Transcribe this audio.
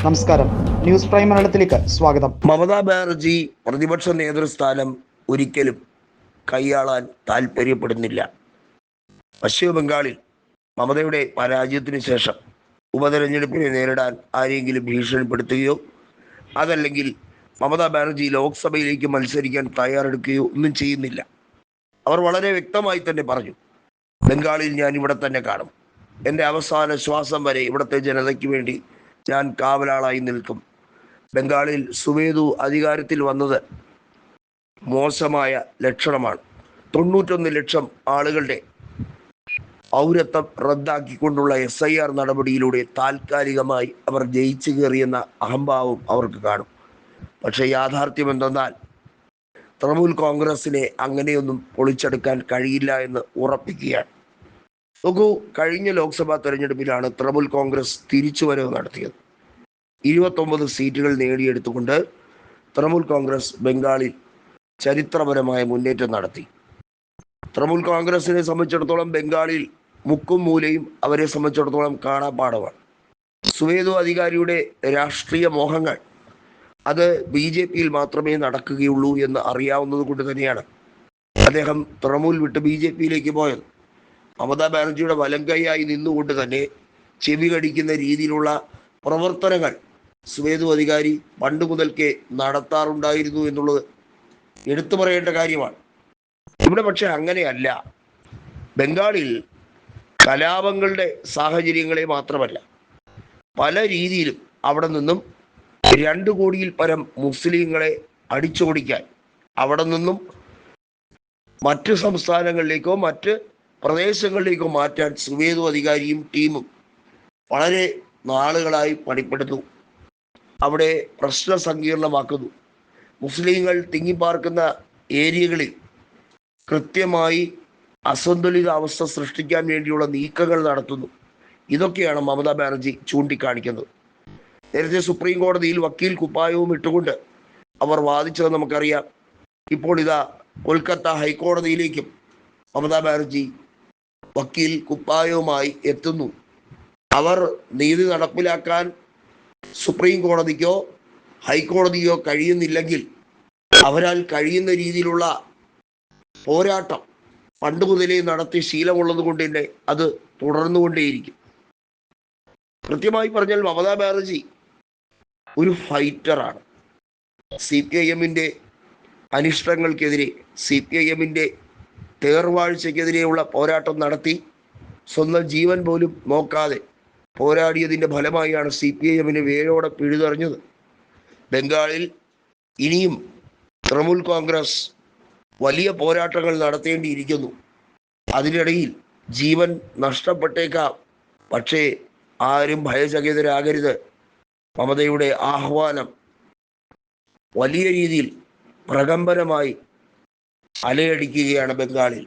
നമസ്കാരം, news prime മലയാളത്തിലേക്ക് സ്വാഗതം. മമതാ ബാനർജി പ്രതിപക്ഷ നേതൃസ്ഥാനം ഒരിക്കലും കൈയാളാൻ താല്പര്യപ്പെടുന്നില്ല. പശ്ചിമ ബംഗാളിൽ മമതയുടെ പരാജയത്തിന് ശേഷം ഉപതെരഞ്ഞെടുപ്പിനെ നേരിടാൻ ആരെങ്കിലും ഭീഷണിപ്പെടുത്തുകയോ അതല്ലെങ്കിൽ മമതാ ബാനർജി ലോക്സഭയിലേക്ക് മത്സരിക്കാൻ തയ്യാറെടുക്കുകയോ ഒന്നും ചെയ്യുന്നില്ല. അവർ വളരെ വ്യക്തമായി തന്നെ പറഞ്ഞു, ബംഗാളിൽ ഞാൻ ഇവിടെ തന്നെ കാണും. എൻ്റെ അവസാന ശ്വാസം വരെ ഇവിടുത്തെ ജനതയ്ക്ക് വേണ്ടി ഞാൻ കാവലാളായി നിൽക്കും. ബംഗാളിൽ സുവേദു അധികാരത്തിൽ വന്നത് മോശമായ ലക്ഷണമാണ്. 91 ലക്ഷം ആളുകളുടെ പൗരത്വം റദ്ദാക്കിക്കൊണ്ടുള്ള SIR നടപടിയിലൂടെ താൽക്കാലികമായി അവർ ജയിച്ചു കയറിയെന്ന അഹംഭാവം അവർക്ക് കാണും. പക്ഷേ യാഥാർത്ഥ്യം എന്തെന്നാൽ തൃണമൂൽ കോൺഗ്രസിനെ അങ്ങനെയൊന്നും പൊളിച്ചെടുക്കാൻ കഴിയില്ല എന്ന് ഉറപ്പിക്കുകയാണ്. നോക്കൂ, കഴിഞ്ഞ ലോക്സഭാ തെരഞ്ഞെടുപ്പിലാണ് തൃണമൂൽ കോൺഗ്രസ് തിരിച്ചുവരവ് നടത്തിയത്. 29 സീറ്റുകൾ നേടിയെടുത്തുകൊണ്ട് തൃണമൂൽ കോൺഗ്രസ് ബംഗാളിൽ ചരിത്രപരമായ മുന്നേറ്റം നടത്തി. തൃണമൂൽ കോൺഗ്രസിനെ സംബന്ധിച്ചിടത്തോളം ബംഗാളിൽ മുക്കും മൂലയും അവരെ സംബന്ധിച്ചിടത്തോളം കാണാപ്പാടമാണ്. സുവേദു അധികാരിയുടെ രാഷ്ട്രീയ മോഹങ്ങൾ അത് BJPയിൽ മാത്രമേ നടക്കുകയുള്ളൂ എന്ന് അറിയാവുന്നത് കൊണ്ട് തന്നെയാണ് അദ്ദേഹം തൃണമൂൽ വിട്ട് BJPയിലേക്ക് പോയത്. മമതാ ബാനർജിയുടെ വലങ്കൈയായി നിന്നുകൊണ്ട് തന്നെ ചെവി കടിക്കുന്ന രീതിയിലുള്ള പ്രവർത്തനങ്ങൾ സുവേദു അധികാരി പണ്ട് മുതൽക്കേ നടത്താറുണ്ടായിരുന്നു എന്നുള്ളത് എടുത്തു പറയേണ്ട കാര്യമാണ്. ഇവിടെ പക്ഷെ അങ്ങനെയല്ല. ബംഗാളിൽ കലാപങ്ങളുടെ സാഹചര്യങ്ങളെ മാത്രമല്ല, പല രീതിയിലും അവിടെ നിന്നും 2 കോടിയിൽ പരം മുസ്ലിങ്ങളെ അടിച്ചോടിക്കാൻ അവിടെ നിന്നും മറ്റ് സംസ്ഥാനങ്ങളിലേക്കോ മറ്റ് പ്രദേശങ്ങളിലേക്കോ മാറ്റാൻ സുവേദു അധികാരിയും ടീമും വളരെ നാളുകളായി പണിപ്പെടുന്നു. അവിടെ പ്രശ്ന സങ്കീർണമാക്കുന്നു. മുസ്ലിങ്ങൾ തിങ്ങിപ്പാർക്കുന്ന ഏരിയകളിൽ കൃത്യമായി അസന്തുലിതാവസ്ഥ സൃഷ്ടിക്കാൻ വേണ്ടിയുള്ള നീക്കങ്ങൾ നടത്തുന്നു. ഇതൊക്കെയാണ് മമതാ ബാനർജി ചൂണ്ടിക്കാണിക്കുന്നത്. നേരത്തെ സുപ്രീം കോടതിയിൽ വക്കീൽ കുപ്പായവും ഇട്ടുകൊണ്ട് അവർ വാദിച്ചത് നമുക്കറിയാം. ഇപ്പോൾ ഇതാ കൊൽക്കത്ത ഹൈക്കോടതിയിലേക്കും മമതാ ബാനർജി വക്കീൽ കുപ്പായവുമായി എത്തുന്നു. അവർ നീതി നടപ്പിലാക്കാൻ സുപ്രീം കോടതിക്കോ ഹൈക്കോടതിയോ കഴിയുന്നില്ലെങ്കിൽ അവരാൽ കഴിയുന്ന രീതിയിലുള്ള പോരാട്ടം പണ്ട് മുതലേ നടത്തി ശീലമുള്ളത് കൊണ്ട് തന്നെ അത് തുടർന്നുകൊണ്ടേയിരിക്കും. കൃത്യമായി പറഞ്ഞാൽ മമതാ ബാനർജി ഒരു ഫൈറ്ററാണ്. CPIMന്റെ അനിഷ്ടങ്ങൾക്കെതിരെ, CPIMന്റെ തേർവാഴ്ചയ്ക്കെതിരെയുള്ള പോരാട്ടം നടത്തി സ്വന്തം ജീവൻ പോലും നോക്കാതെ പോരാടിയതിൻ്റെ ഫലമായാണ് CPIMന് വേരോടെ പിഴുതെറിഞ്ഞത്. ബംഗാളിൽ ഇനിയും തൃണമൂൽ കോൺഗ്രസ് വലിയ പോരാട്ടങ്ങൾ നടത്തേണ്ടിയിരിക്കുന്നു. അതിനിടയിൽ ജീവൻ നഷ്ടപ്പെട്ടേക്കാം. പക്ഷേ ആരും ഭയചകിതരാകരുത്. മമതയുടെ ആഹ്വാനം വലിയ രീതിയിൽ പ്രകമ്പനമായി അലയടിക്കുകയാണ് ബംഗാളിൽ.